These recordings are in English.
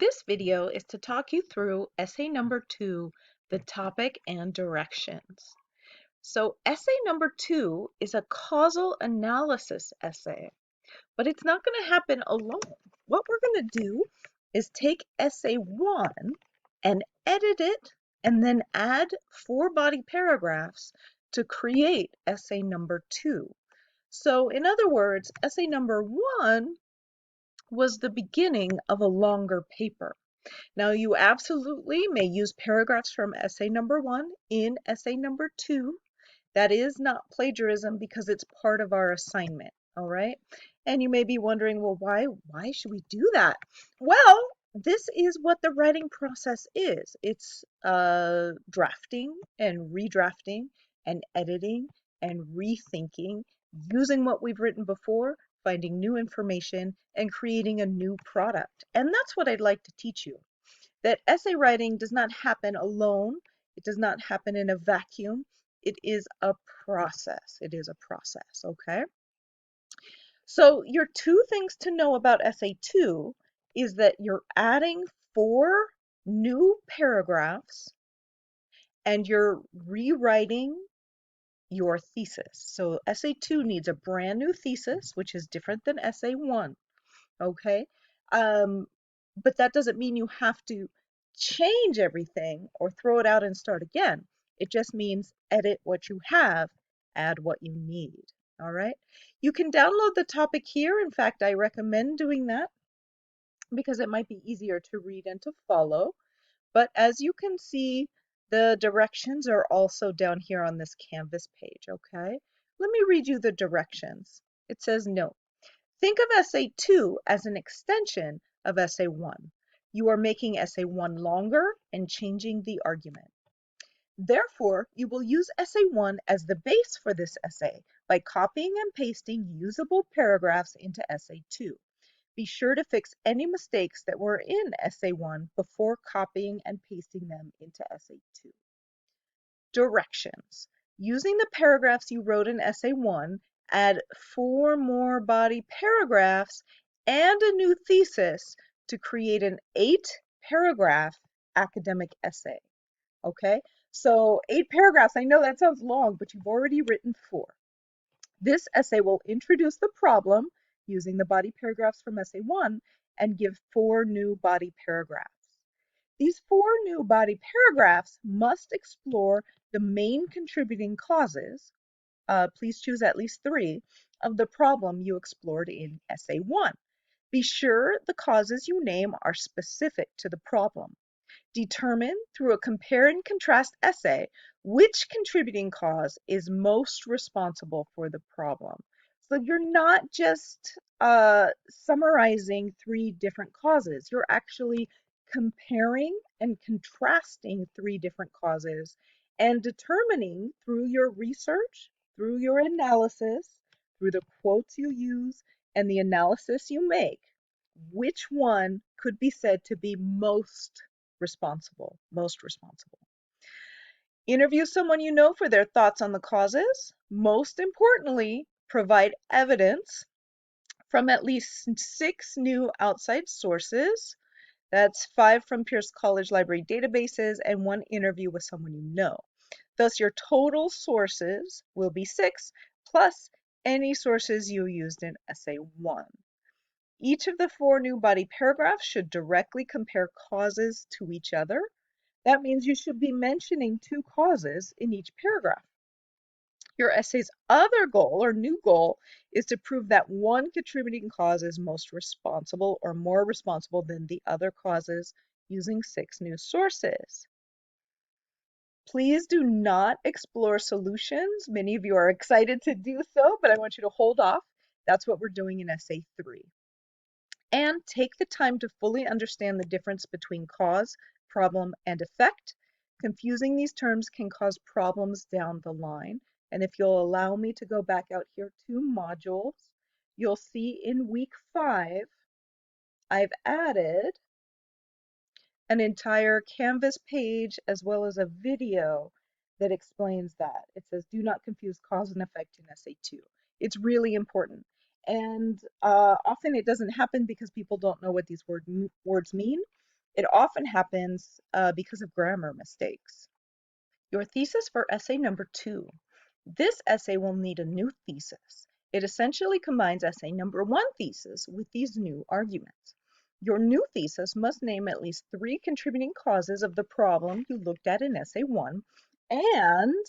This video is to talk you through essay number 2, the topic and directions. So essay number 2 is a causal analysis essay, but it's not going to happen alone. What we're going to do is take essay 1 and edit it and then add 4 body paragraphs to create essay number 2. So in other words, essay number 1 was the beginning of a longer paper. Now, you absolutely may use paragraphs from essay number 1 in essay number 2. That is not plagiarism because it's part of our assignment, all right? And you may be wondering, well, why should we do that? Well, this is what the writing process is. It's drafting and redrafting and editing and rethinking, using what we've written before, finding new information, and creating a new product. And that's what I'd like to teach you, that essay writing does not happen alone. It does not happen in a vacuum. It is a process. It is a process, okay? So your two things to know about essay 2 is that you're adding 4 new paragraphs and you're rewriting your thesis. So essay 2 needs a brand new thesis, which is different than essay 1, okay? But that doesn't mean you have to change everything or throw it out and start again. It just means edit what you have, add what you need. All right. You can download the topic here. In fact, I recommend doing that because it might be easier to read and to follow. But as you can see, the directions are also down here on this Canvas page. Okay. Let me read you the directions. It says, note, think of essay 2 as an extension of essay 1. You are making essay 1 longer and changing the argument. Therefore, you will use essay 1 as the base for this essay by copying and pasting usable paragraphs into essay 2. Be sure to fix any mistakes that were in essay 1 before copying and pasting them into essay 2. Directions. Using the paragraphs you wrote in essay 1, add 4 more body paragraphs and a new thesis to create an 8-paragraph academic essay. Okay, so 8 paragraphs, I know that sounds long, but you've already written 4. This essay will introduce the problem using the body paragraphs from essay 1 and give 4 new body paragraphs. These 4 new body paragraphs must explore the main contributing causes, please choose at least 3, of the problem you explored in essay 1. Be sure the causes you name are specific to the problem. Determine through a compare and contrast essay which contributing cause is most responsible for the problem. So you're not just summarizing 3 different causes, you're actually comparing and contrasting 3 different causes and determining through your research, through your analysis, through the quotes you use, and the analysis you make, which one could be said to be most responsible, most responsible. Interview someone you know for their thoughts on the causes. Most importantly, provide evidence from at least 6 new outside sources. That's 5 from Pierce College Library databases and 1 interview with someone you know. Thus, your total sources will be 6 plus any sources you used in essay 1. Each of the 4 new body paragraphs should directly compare causes to each other. That means you should be mentioning 2 causes in each paragraph. Your essay's other goal or new goal is to prove that one contributing cause is most responsible or more responsible than the other causes using 6 new sources. Please do not explore solutions. Many of you are excited to do so, but I want you to hold off. That's what we're doing in essay 3. And take the time to fully understand the difference between cause, problem, and effect. Confusing these terms can cause problems down the line. And if you'll allow me to go back out here 2 modules, you'll see in week 5, I've added an entire Canvas page as well as a video that explains that. It says, do not confuse cause and effect in essay 2. It's really important. And often it doesn't happen because people don't know what these words mean. It often happens because of grammar mistakes. Your thesis for essay number 2. This essay will need a new thesis. It essentially combines essay number 1 thesis with these new arguments. Your new thesis must name at least 3 contributing causes of the problem you looked at in essay 1 and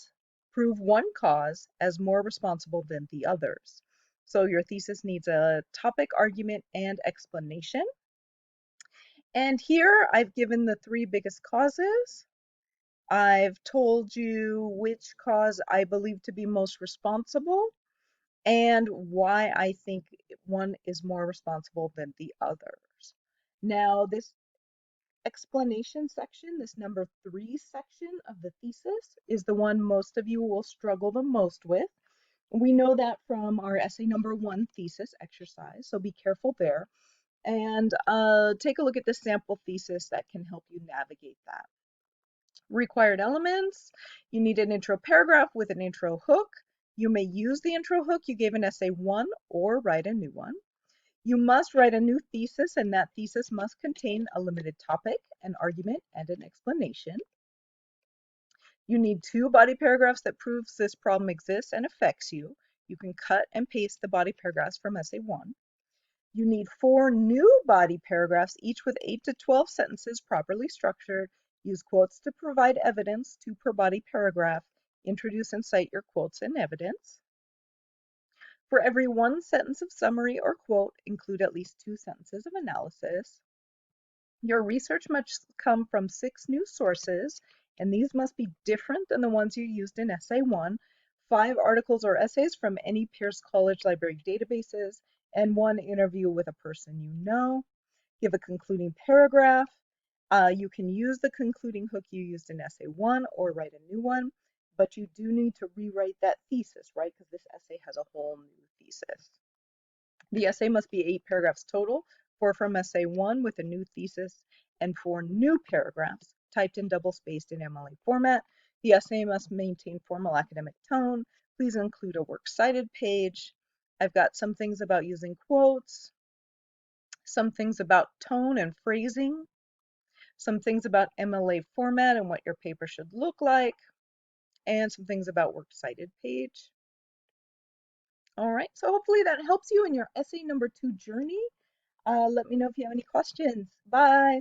prove one cause as more responsible than the others. So your thesis needs a topic, argument, and explanation. And here I've given the 3 biggest causes. I've told you which cause I believe to be most responsible and why I think one is more responsible than the others. Now, this explanation section, this number 3 section of the thesis, is the one most of you will struggle the most with. We know that from our essay number 1 thesis exercise, so be careful there. And take a look at the sample thesis that can help you navigate that. Required elements, you need an intro paragraph with an intro hook. You may use the intro hook you gave in essay 1 or write a new one. You must write a new thesis, and that thesis must contain a limited topic, an argument, and an explanation. You need 2 body paragraphs that proves this problem exists and affects you. You can cut and paste the body paragraphs from essay 1. You need 4 new body paragraphs, each with 8 to 12 sentences properly structured. Use quotes to provide evidence, 2 per body paragraph. Introduce and cite your quotes and evidence. For every 1 sentence of summary or quote, include at least 2 sentences of analysis. Your research must come from 6 new sources, and these must be different than the ones you used in essay 1. 5 articles or essays from any Pierce College Library databases, and 1 interview with a person you know. Give a concluding paragraph. You can use the concluding hook you used in essay 1 or write a new one, but you do need to rewrite that thesis, right? Because this essay has a whole new thesis. The essay must be 8 paragraphs total, 4 from essay 1 with a new thesis, and 4 new paragraphs typed in double-spaced in MLA format. The essay must maintain formal academic tone. Please include a works cited page. I've got some things about using quotes, some things about tone and phrasing, some things about MLA format and what your paper should look like, and some things about works cited page. All right, so hopefully that helps you in your essay number 2 journey. Let me know if you have any questions. Bye.